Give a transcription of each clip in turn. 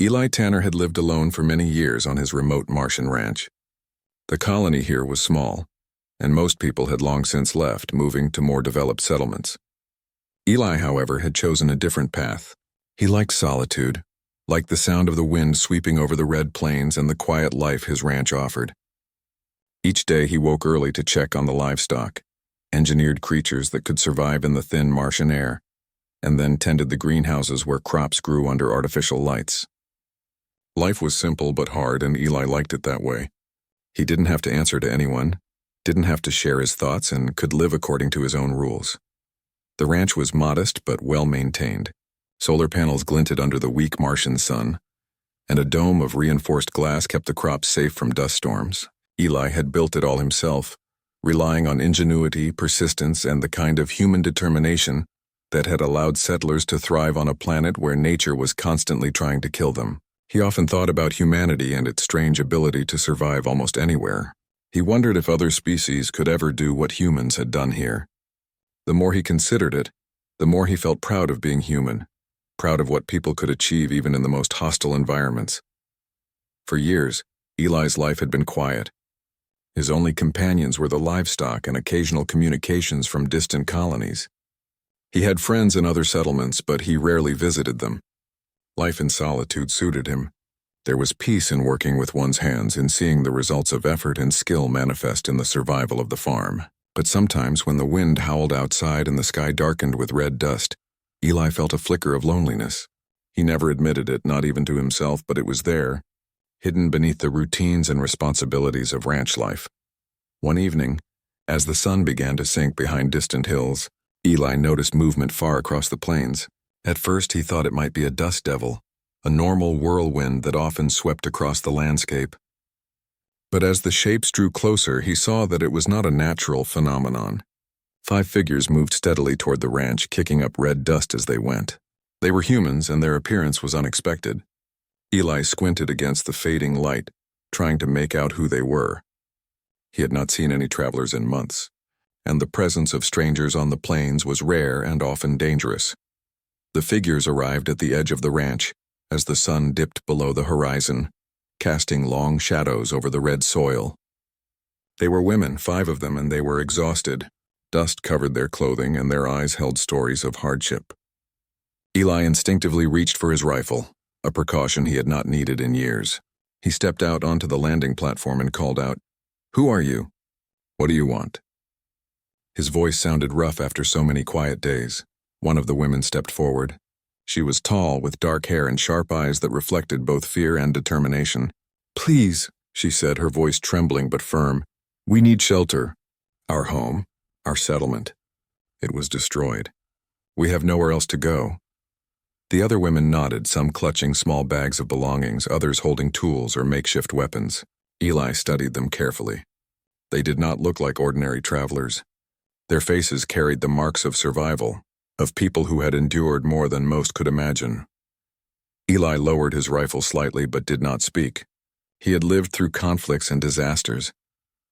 Eli Tanner had lived alone for many years on his remote Martian ranch. The colony here was small, and most people had long since left, moving to more developed settlements. Eli, however, had chosen a different path. He liked solitude, liked the sound of the wind sweeping over the red plains and the quiet life his ranch offered. Each day he woke early to check on the livestock, engineered creatures that could survive in the thin Martian air, and then tended the greenhouses where crops grew under artificial lights. Life was simple but hard, and Eli liked it that way. He didn't have to answer to anyone, didn't have to share his thoughts, and could live according to his own rules. The ranch was modest but well-maintained. Solar panels glinted under the weak Martian sun, and a dome of reinforced glass kept the crops safe from dust storms. Eli had built it all himself, relying on ingenuity, persistence, and the kind of human determination that had allowed settlers to thrive on a planet where nature was constantly trying to kill them. He often thought about humanity and its strange ability to survive almost anywhere. He wondered if other species could ever do what humans had done here. The more he considered it, the more he felt proud of being human, proud of what people could achieve even in the most hostile environments. For years, Eli's life had been quiet. His only companions were the livestock and occasional communications from distant colonies. He had friends in other settlements, but he rarely visited them. Life in solitude suited him. There was peace in working with one's hands, in seeing the results of effort and skill manifest in the survival of the farm. But sometimes, when the wind howled outside and the sky darkened with red dust, Eli felt a flicker of loneliness. He never admitted it, not even to himself, but it was there, hidden beneath the routines and responsibilities of ranch life. One evening, as the sun began to sink behind distant hills, Eli noticed movement far across the plains. At first, he thought it might be a dust devil, a normal whirlwind that often swept across the landscape. But as the shapes drew closer, he saw that it was not a natural phenomenon. 5 figures moved steadily toward the ranch, kicking up red dust as they went. They were humans, and their appearance was unexpected. Eli squinted against the fading light, trying to make out who they were. He had not seen any travelers in months, and the presence of strangers on the plains was rare and often dangerous. The figures arrived at the edge of the ranch as the sun dipped below the horizon, casting long shadows over the red soil. They were women, 5 of them, and they were exhausted. Dust covered their clothing, and their eyes held stories of hardship. Eli instinctively reached for his rifle, a precaution he had not needed in years. He stepped out onto the landing platform and called out, "Who are you? What do you want?" His voice sounded rough after so many quiet days. One of the women stepped forward. She was tall, with dark hair and sharp eyes that reflected both fear and determination. "Please," she said, her voice trembling but firm, "we need shelter. Our home, our settlement. It was destroyed. We have nowhere else to go." The other women nodded, some clutching small bags of belongings, others holding tools or makeshift weapons. Eli studied them carefully. They did not look like ordinary travelers. Their faces carried the marks of survival, of people who had endured more than most could imagine. Eli lowered his rifle slightly but did not speak. He had lived through conflicts and disasters,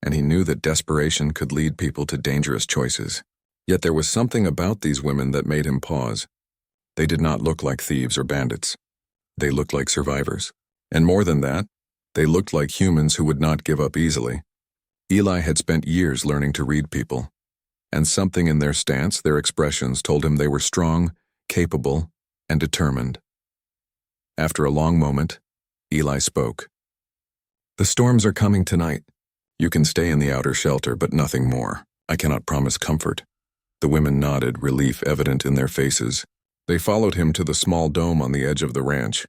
and he knew that desperation could lead people to dangerous choices. Yet there was something about these women that made him pause. They did not look like thieves or bandits. They looked like survivors. And more than that, they looked like humans who would not give up easily. Eli had spent years learning to read people, and something in their stance, their expressions, told him they were strong, capable, and determined. After a long moment, Eli spoke. "The storms are coming tonight. You can stay in the outer shelter, but nothing more. I cannot promise comfort." The women nodded, relief evident in their faces. They followed him to the small dome on the edge of the ranch.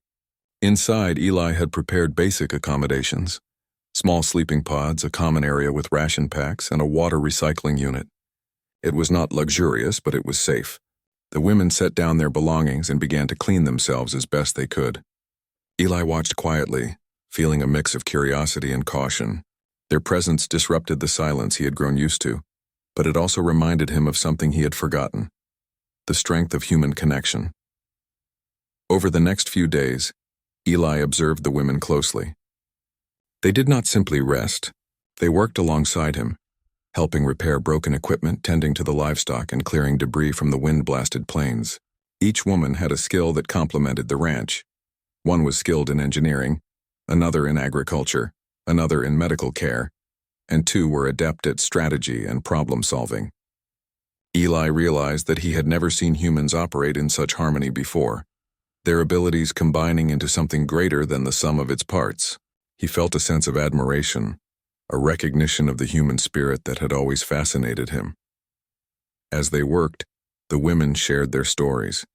Inside, Eli had prepared basic accommodations: small sleeping pods, a common area with ration packs, and a water recycling unit. It was not luxurious, but it was safe. The women set down their belongings and began to clean themselves as best they could. Eli watched quietly, feeling a mix of curiosity and caution. Their presence disrupted the silence he had grown used to, but it also reminded him of something he had forgotten: the strength of human connection. Over the next few days, Eli observed the women closely. They did not simply rest. They worked alongside him, helping repair broken equipment, tending to the livestock, and clearing debris from the wind-blasted plains. Each woman had a skill that complemented the ranch. One was skilled in engineering, another in agriculture, another in medical care, and two were adept at strategy and problem-solving. Eli realized that he had never seen humans operate in such harmony before, their abilities combining into something greater than the sum of its parts. He felt a sense of admiration, a recognition of the human spirit that had always fascinated him. As they worked, the women shared their stories.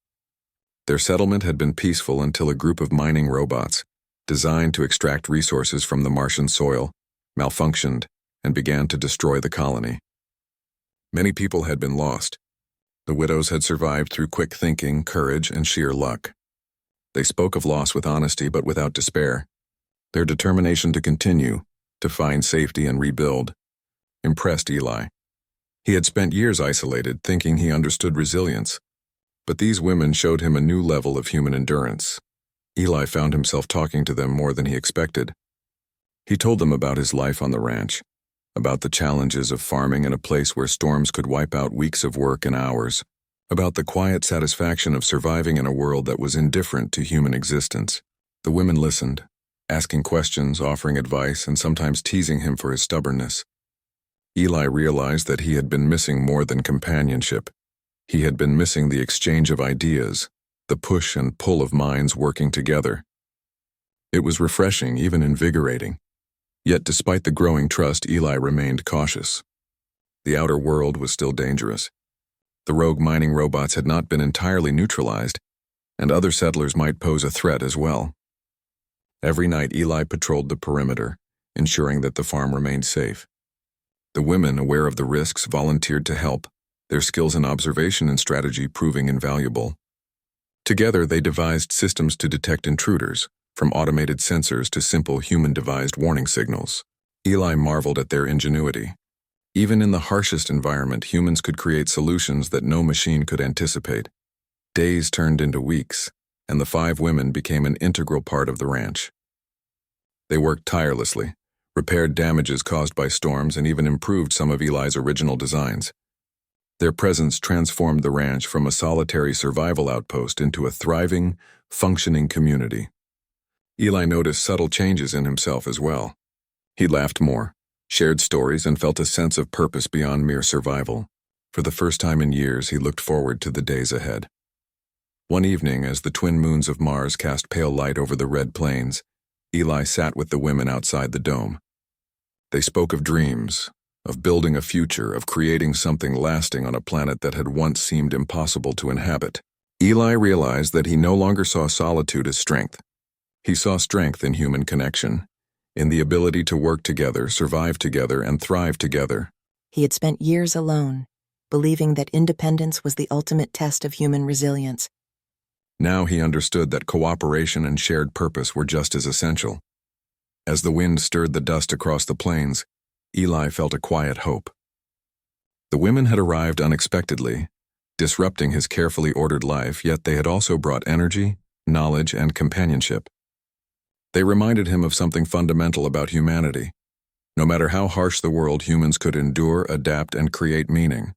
Their settlement had been peaceful until a group of mining robots, designed to extract resources from the Martian soil, malfunctioned and began to destroy the colony. Many people had been lost. The widows had survived through quick thinking, courage, and sheer luck. They spoke of loss with honesty but without despair. Their determination to continue, to find safety and rebuild, impressed Eli. He had spent years isolated, thinking he understood resilience, but these women showed him a new level of human endurance. Eli found himself talking to them more than he expected. He told them about his life on the ranch, about the challenges of farming in a place where storms could wipe out weeks of work and hours, about the quiet satisfaction of surviving in a world that was indifferent to human existence. The women listened, asking questions, offering advice, and sometimes teasing him for his stubbornness. Eli realized that he had been missing more than companionship. He had been missing the exchange of ideas, the push and pull of minds working together. It was refreshing, even invigorating. Yet despite the growing trust, Eli remained cautious. The outer world was still dangerous. The rogue mining robots had not been entirely neutralized, and other settlers might pose a threat as well. Every night Eli patrolled the perimeter, ensuring that the farm remained safe. The women, aware of the risks, volunteered to help, their skills in observation and strategy proving invaluable. Together they devised systems to detect intruders, from automated sensors to simple human-devised warning signals. Eli marveled at their ingenuity. Even in the harshest environment, humans could create solutions that no machine could anticipate. Days turned into weeks, and the 5 women became an integral part of the ranch. They worked tirelessly, repaired damages caused by storms, and even improved some of Eli's original designs. Their presence transformed the ranch from a solitary survival outpost into a thriving, functioning community. Eli noticed subtle changes in himself as well. He laughed more, shared stories, and felt a sense of purpose beyond mere survival. For the first time in years, he looked forward to the days ahead. One evening, as the twin moons of Mars cast pale light over the red plains, Eli sat with the women outside the dome. They spoke of dreams, of building a future, of creating something lasting on a planet that had once seemed impossible to inhabit. Eli realized that he no longer saw solitude as strength. He saw strength in human connection, in the ability to work together, survive together, and thrive together. He had spent years alone, believing that independence was the ultimate test of human resilience. Now he understood that cooperation and shared purpose were just as essential. As the wind stirred the dust across the plains, Eli felt a quiet hope. The women had arrived unexpectedly, disrupting his carefully ordered life, yet they had also brought energy, knowledge, and companionship. They reminded him of something fundamental about humanity. No matter how harsh the world, humans could endure, adapt, and create meaning.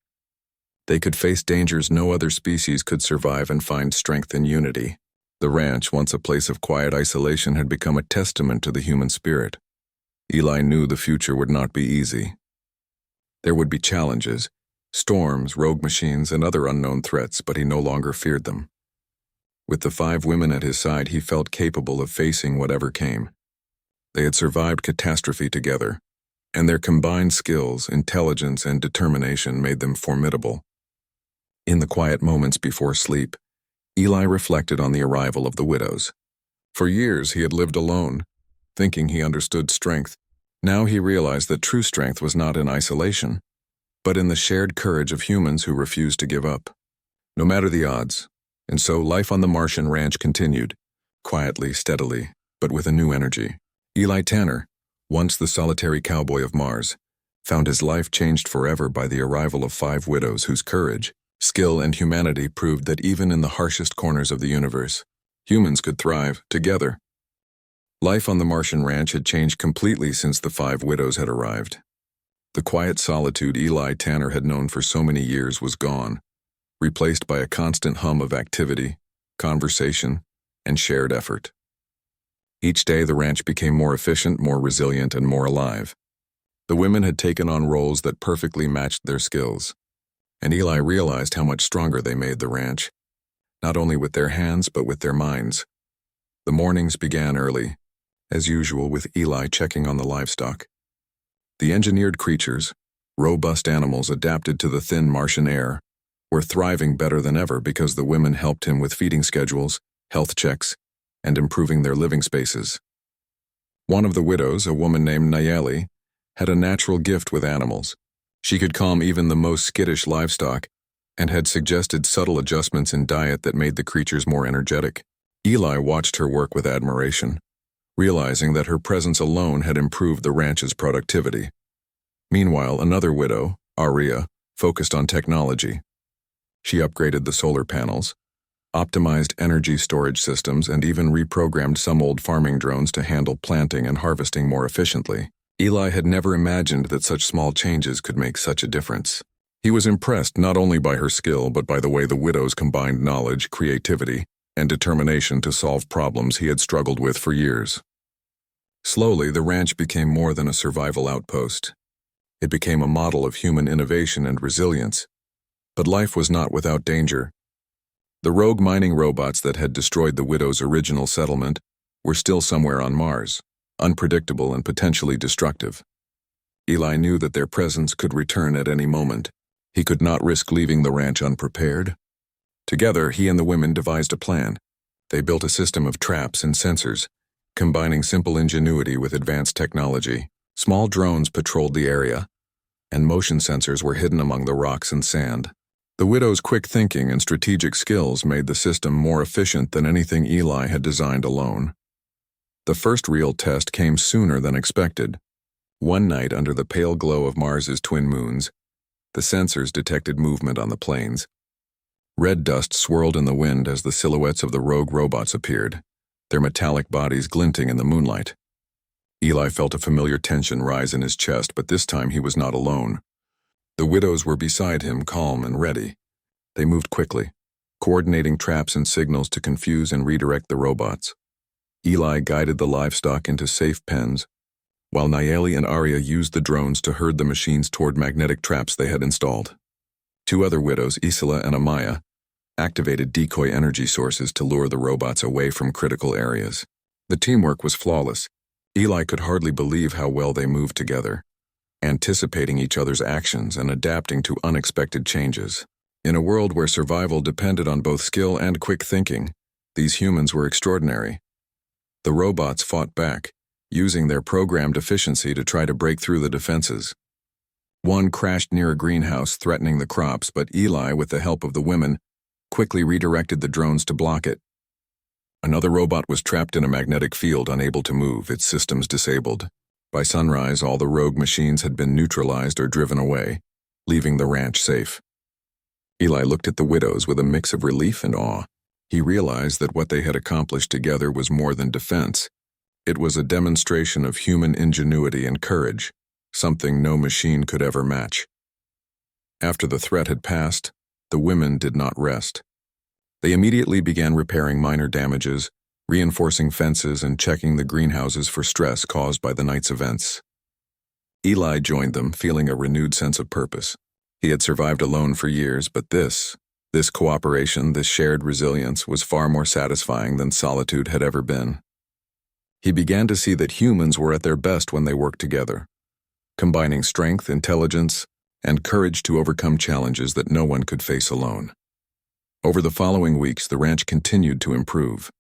They could face dangers no other species could survive and find strength in unity. The ranch, once a place of quiet isolation, had become a testament to the human spirit. Eli knew the future would not be easy. There would be challenges, storms, rogue machines, and other unknown threats, but he no longer feared them. With the 5 women at his side, he felt capable of facing whatever came. They had survived catastrophe together, and their combined skills, intelligence, and determination made them formidable. In the quiet moments before sleep, Eli reflected on the arrival of the widows. For years he had lived alone, thinking he understood strength. Now he realized that true strength was not in isolation, but in the shared courage of humans who refused to give up, no matter the odds. And so life on the Martian ranch continued, quietly, steadily, but with a new energy. Eli Tanner, once the solitary cowboy of Mars, found his life changed forever by the arrival of 5 widows whose courage, skill, and humanity proved that even in the harshest corners of the universe, humans could thrive together. Life on the Martian ranch had changed completely since the 5 widows had arrived. The quiet solitude Eli Tanner had known for so many years was gone, replaced by a constant hum of activity, conversation, and shared effort. Each day, the ranch became more efficient, more resilient, and more alive. The women had taken on roles that perfectly matched their skills, and Eli realized how much stronger they made the ranch, not only with their hands but with their minds. The mornings began early, as usual, with Eli checking on the livestock. The engineered creatures, robust animals adapted to the thin Martian air, were thriving better than ever because the women helped him with feeding schedules, health checks, and improving their living spaces. One of the widows, a woman named Nayeli, had a natural gift with animals. She could calm even the most skittish livestock and had suggested subtle adjustments in diet that made the creatures more energetic. Eli watched her work with admiration, realizing that her presence alone had improved the ranch's productivity. Meanwhile, another widow, Aria, focused on technology. She upgraded the solar panels, optimized energy storage systems, and even reprogrammed some old farming drones to handle planting and harvesting more efficiently. Eli had never imagined that such small changes could make such a difference. He was impressed not only by her skill but by the way the widows combined knowledge, creativity, and determination to solve problems he had struggled with for years. Slowly, the ranch became more than a survival outpost. It became a model of human innovation and resilience. But life was not without danger. The rogue mining robots that had destroyed the widow's original settlement were still somewhere on Mars, unpredictable and potentially destructive. Eli knew that their presence could return at any moment. He could not risk leaving the ranch unprepared. Together, he and the women devised a plan. They built a system of traps and sensors, combining simple ingenuity with advanced technology. Small drones patrolled the area, and motion sensors were hidden among the rocks and sand. The widow's quick thinking and strategic skills made the system more efficient than anything Eli had designed alone. The first real test came sooner than expected. One night, under the pale glow of Mars's twin moons, the sensors detected movement on the plains. Red dust swirled in the wind as the silhouettes of the rogue robots appeared, their metallic bodies glinting in the moonlight. Eli felt a familiar tension rise in his chest, but this time he was not alone. The widows were beside him, calm and ready. They moved quickly, coordinating traps and signals to confuse and redirect the robots. Eli guided the livestock into safe pens, while Nayeli and Arya used the drones to herd the machines toward magnetic traps they had installed. Two other widows, Isla and Amaya, activated decoy energy sources to lure the robots away from critical areas. The teamwork was flawless. Eli could hardly believe how well they moved together, anticipating each other's actions and adapting to unexpected changes. In a world where survival depended on both skill and quick thinking, these humans were extraordinary. The robots fought back, using their programmed efficiency to try to break through the defenses. One crashed near a greenhouse, threatening the crops, but Eli, with the help of the women, quickly redirected the drones to block it. Another robot was trapped in a magnetic field, unable to move, its systems disabled. By sunrise, all the rogue machines had been neutralized or driven away, leaving the ranch safe. Eli looked at the widows with a mix of relief and awe. He realized that what they had accomplished together was more than defense. It was a demonstration of human ingenuity and courage, something no machine could ever match. After the threat had passed, the women did not rest. They immediately began repairing minor damages, reinforcing fences, and checking the greenhouses for stress caused by the night's events. Eli joined them, feeling a renewed sense of purpose. He had survived alone for years, but this cooperation, this shared resilience, was far more satisfying than solitude had ever been. He began to see that humans were at their best when they worked together, combining strength, intelligence, and courage to overcome challenges that no one could face alone. Over the following weeks, the ranch continued to improve.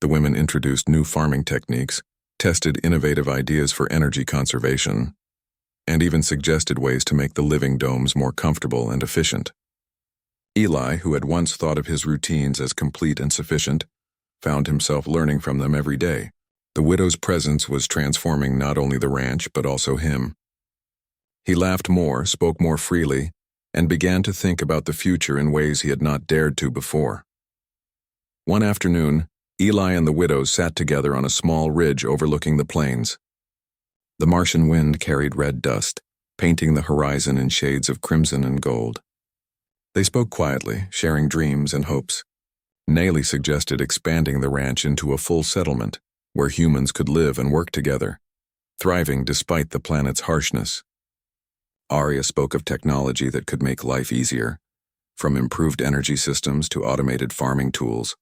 The women introduced new farming techniques, tested innovative ideas for energy conservation, and even suggested ways to make the living domes more comfortable and efficient. Eli, who had once thought of his routines as complete and sufficient, found himself learning from them every day. The widow's presence was transforming not only the ranch but also him. He laughed more, spoke more freely, and began to think about the future in ways he had not dared to before. One afternoon, Eli and the widows sat together on a small ridge overlooking the plains. The Martian wind carried red dust, painting the horizon in shades of crimson and gold. They spoke quietly, sharing dreams and hopes. Nayeli suggested expanding the ranch into a full settlement, where humans could live and work together, thriving despite the planet's harshness. Arya spoke of technology that could make life easier, from improved energy systems to automated farming tools.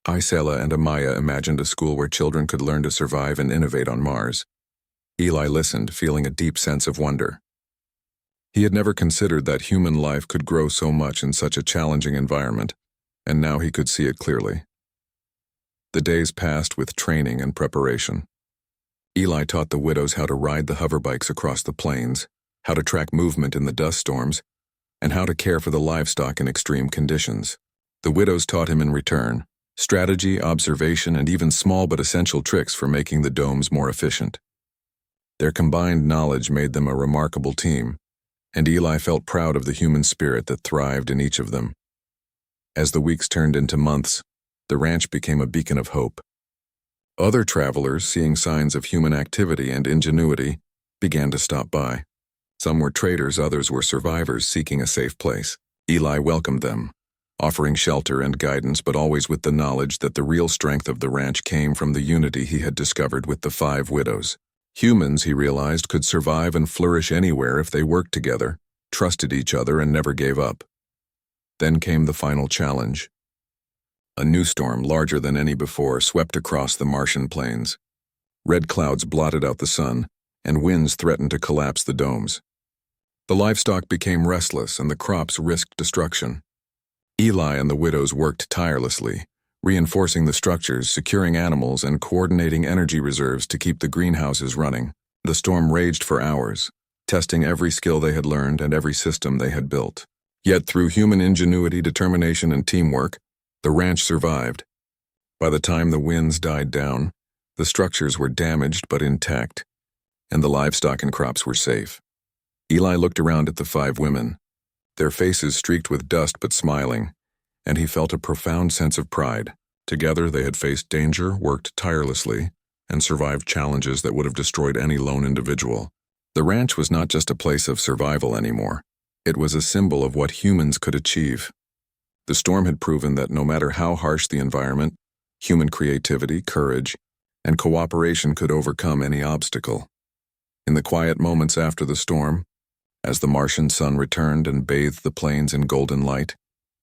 Isela and Amaya imagined a school where children could learn to survive and innovate on Mars. Eli listened, feeling a deep sense of wonder. He had never considered that human life could grow so much in such a challenging environment, and now he could see it clearly. The days passed with training and preparation. Eli taught the widows how to ride the hoverbikes across the plains, how to track movement in the dust storms, and how to care for the livestock in extreme conditions. The widows taught him in return strategy, observation, and even small but essential tricks for making the domes more efficient. Their combined knowledge made them a remarkable team, and Eli felt proud of the human spirit that thrived in each of them. As the weeks turned into months, the ranch became a beacon of hope. Other travelers, seeing signs of human activity and ingenuity, began to stop by. Some were traders, others were survivors seeking a safe place. Eli welcomed them, offering shelter and guidance, but always with the knowledge that the real strength of the ranch came from the unity he had discovered with the 5 widows. Humans, he realized, could survive and flourish anywhere if they worked together, trusted each other, and never gave up. Then came the final challenge. A new storm, larger than any before, swept across the Martian plains. Red clouds blotted out the sun, and winds threatened to collapse the domes. The livestock became restless, and the crops risked destruction. Eli and the widows worked tirelessly, reinforcing the structures, securing animals, and coordinating energy reserves to keep the greenhouses running. The storm raged for hours, testing every skill they had learned and every system they had built. Yet through human ingenuity, determination, and teamwork, the ranch survived. By the time the winds died down, the structures were damaged but intact, and the livestock and crops were safe. Eli looked around at the 5 women, their faces streaked with dust but smiling, and he felt a profound sense of pride. Together they had faced danger, worked tirelessly, and survived challenges that would have destroyed any lone individual. The ranch was not just a place of survival anymore. It was a symbol of what humans could achieve. The storm had proven that no matter how harsh the environment, human creativity, courage, and cooperation could overcome any obstacle. In the quiet moments after the storm, as the Martian sun returned and bathed the plains in golden light,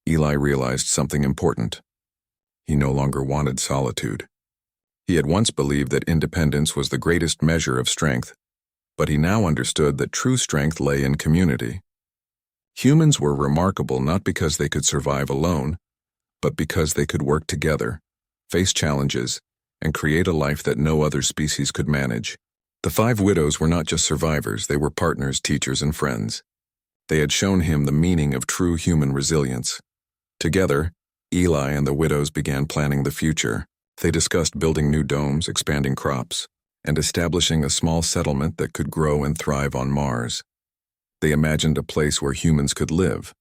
Eli realized something important. He no longer wanted solitude. He had once believed that independence was the greatest measure of strength, but he now understood that true strength lay in community. Humans were remarkable not because they could survive alone, but because they could work together, face challenges, and create a life that no other species could manage. The 5 widows were not just survivors, they were partners, teachers, and friends. They had shown him the meaning of true human resilience. Together, Eli and the widows began planning the future. They discussed building new domes, expanding crops, and establishing a small settlement that could grow and thrive on Mars. They imagined a place where humans could live,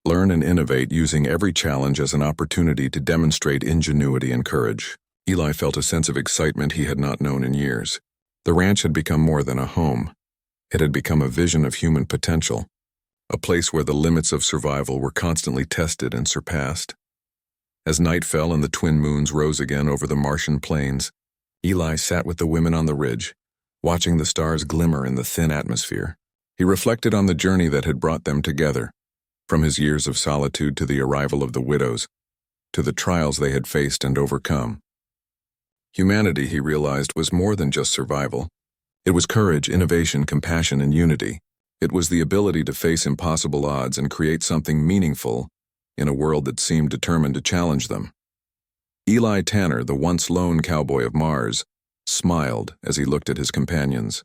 learn and innovate, using every challenge as an opportunity to demonstrate ingenuity and courage. Eli felt a sense of excitement he had not known in years. The ranch had become more than a home. It had become a vision of human potential, a place where the limits of survival were constantly tested and surpassed. As night fell and the twin moons rose again over the Martian plains, Eli sat with the women on the ridge, watching the stars glimmer in the thin atmosphere. He reflected on the journey that had brought them together, from his years of solitude to the arrival of the widows, to the trials they had faced and overcome. Humanity, he realized, was more than just survival. It was courage, innovation, compassion, and unity. It was the ability to face impossible odds and create something meaningful in a world that seemed determined to challenge them. Eli Tanner, the once lone cowboy of Mars, smiled as he looked at his companions.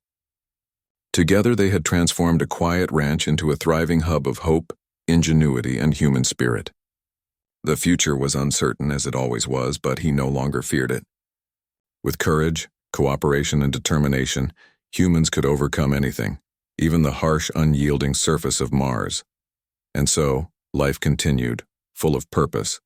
Together they had transformed a quiet ranch into a thriving hub of hope, ingenuity, and human spirit. The future was uncertain, as it always was, but he no longer feared it. With courage, cooperation, and determination, humans could overcome anything, even the harsh, unyielding surface of Mars. And so, life continued, full of purpose,